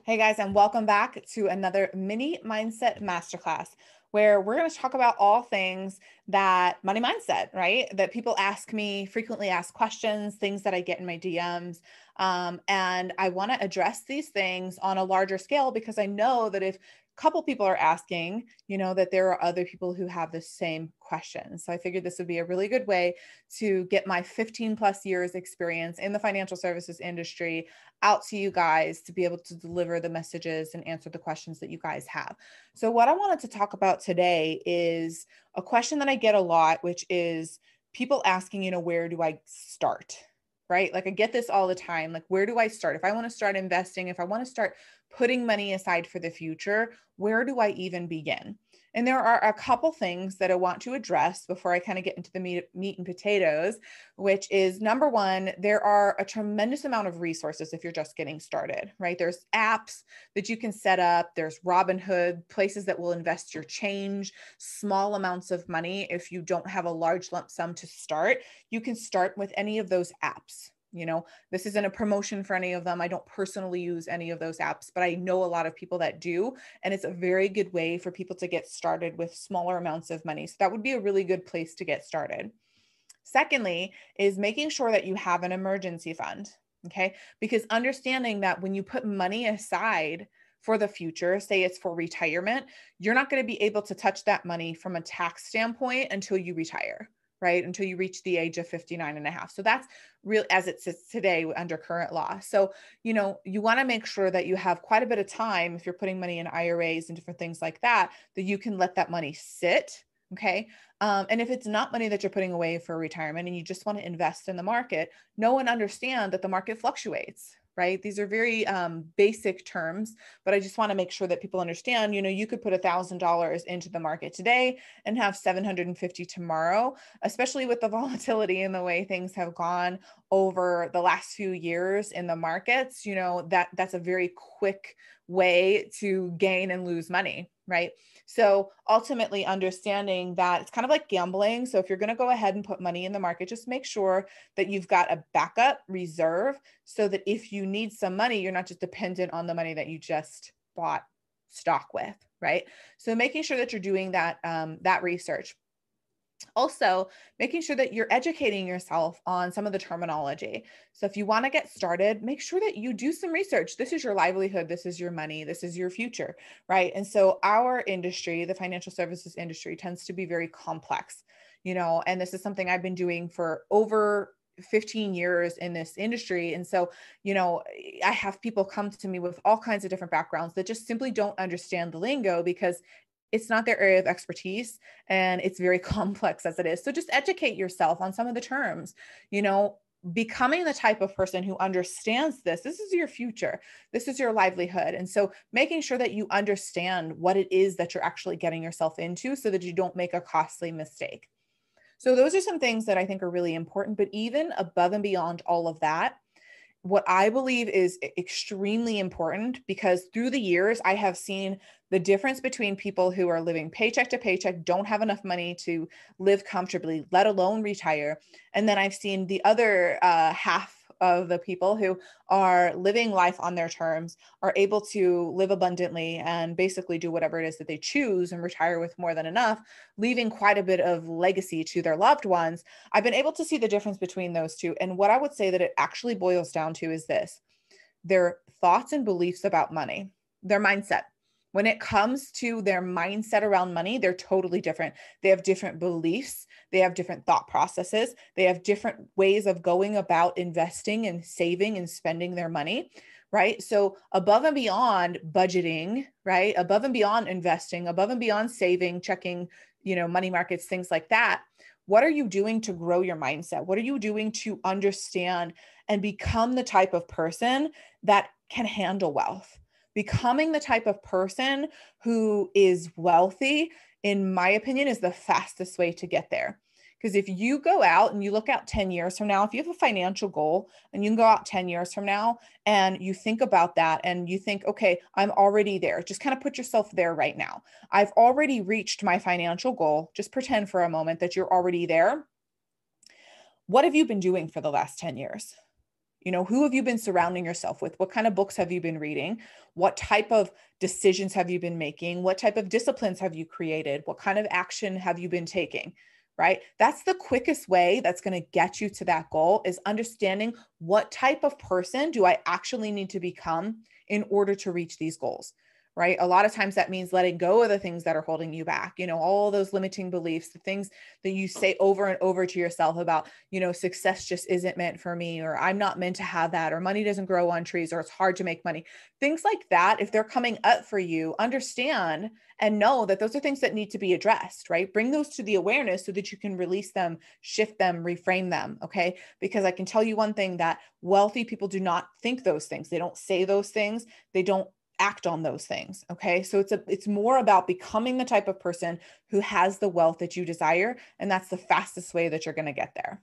Hey guys, and welcome back to another mini mindset masterclass where we're going to talk about all things that money mindset, right? That people ask me, frequently ask questions, things that I get in my DMs. And I want to address these things on a larger scale because I know that if a couple people are asking, that there are other people who have the same questions. So I figured this would be a really good way to get my 15 plus years experience in the financial services industry out to you guys to be able to deliver the messages and answer the questions that you guys have. So what I wanted to talk about today is a question that I get a lot, which is people asking, where do I start? Right? Like I get this all the time. Like, where do I start? If I want to start investing, if I want to start putting money aside for the future, where do I even begin? And there are a couple things that I want to address before I kind of get into the meat and potatoes, which is number one, there are a tremendous amount of resources if you're just getting started, right? There's apps that you can set up. There's Robinhood, places that will invest your change, small amounts of money. If you don't have a large lump sum to start, you can start with any of those apps. This isn't a promotion for any of them. I don't personally use any of those apps, but I know a lot of people that do. And it's a very good way for people to get started with smaller amounts of money. So that would be a really good place to get started. Secondly, is making sure that you have an emergency fund. Okay. Because understanding that when you put money aside for the future, say it's for retirement, you're not going to be able to touch that money from a tax standpoint until you retire. Right? Until you reach the age of 59 and a half. So that's real as it sits today under current law. So, you want to make sure that you have quite a bit of time if you're putting money in IRAs and different things like that, that you can let that money sit. Okay. And if it's not money that you're putting away for retirement and you just want to invest in the market, know and understand that the market fluctuates. Right? These are very basic terms, but I just want to make sure that people understand, you could put $1,000 into the market today and have 750 tomorrow, especially with the volatility and the way things have gone over the last few years in the markets, that's a very quick way to gain and lose money. Right? So ultimately understanding that it's kind of like gambling. So if you're going to go ahead and put money in the market, just make sure that you've got a backup reserve so that if you need some money, you're not just dependent on the money that you just bought stock with, right? So making sure that you're doing that research. Also, making sure that you're educating yourself on some of the terminology. So if you want to get started, make sure that you do some research. This is your livelihood. This is your money. This is your future, right? And so our industry, the financial services industry, tends to be very complex, and this is something I've been doing for over 15 years in this industry. And so, I have people come to me with all kinds of different backgrounds that just simply don't understand the lingo because it's not their area of expertise and it's very complex as it is. So just educate yourself on some of the terms, becoming the type of person who understands this. This is your future. This is your livelihood. And so making sure that you understand what it is that you're actually getting yourself into so that you don't make a costly mistake. So those are some things that I think are really important, but even above and beyond all of that, what I believe is extremely important, because through the years, I have seen the difference between people who are living paycheck to paycheck, don't have enough money to live comfortably, let alone retire. And then I've seen the other half of the people who are living life on their terms, are able to live abundantly and basically do whatever it is that they choose and retire with more than enough, leaving quite a bit of legacy to their loved ones. I've been able to see the difference between those two. And what I would say that it actually boils down to is this: their thoughts and beliefs about money, their mindset. When it comes to their mindset around money, they're totally different. They have different beliefs. They have different thought processes. They have different ways of going about investing and saving and spending their money, right? So above and beyond budgeting, right? Above and beyond investing, above and beyond saving, checking, money markets, things like that. What are you doing to grow your mindset? What are you doing to understand and become the type of person that can handle wealth? Becoming the type of person who is wealthy, in my opinion, is the fastest way to get there. Because if you go out and you look out 10 years from now, if you have a financial goal and you can go out 10 years from now and you think about that and you think, okay, I'm already there. Just kind of put yourself there right now. I've already reached my financial goal. Just pretend for a moment that you're already there. What have you been doing for the last 10 years? Who have you been surrounding yourself with? What kind of books have you been reading? What type of decisions have you been making? What type of disciplines have you created? What kind of action have you been taking? Right? That's the quickest way that's going to get you to that goal, is understanding what type of person do I actually need to become in order to reach these goals. Right? A lot of times that means letting go of the things that are holding you back, all those limiting beliefs, the things that you say over and over to yourself about, success just isn't meant for me, or I'm not meant to have that, or money doesn't grow on trees, or it's hard to make money. Things like that, if they're coming up for you, understand and know that those are things that need to be addressed, right? Bring those to the awareness so that you can release them, shift them, reframe them. Okay. Because I can tell you one thing, that wealthy people do not think those things. They don't say those things. They don't act on those things. Okay. So it's more about becoming the type of person who has the wealth that you desire. And that's the fastest way that you're going to get there.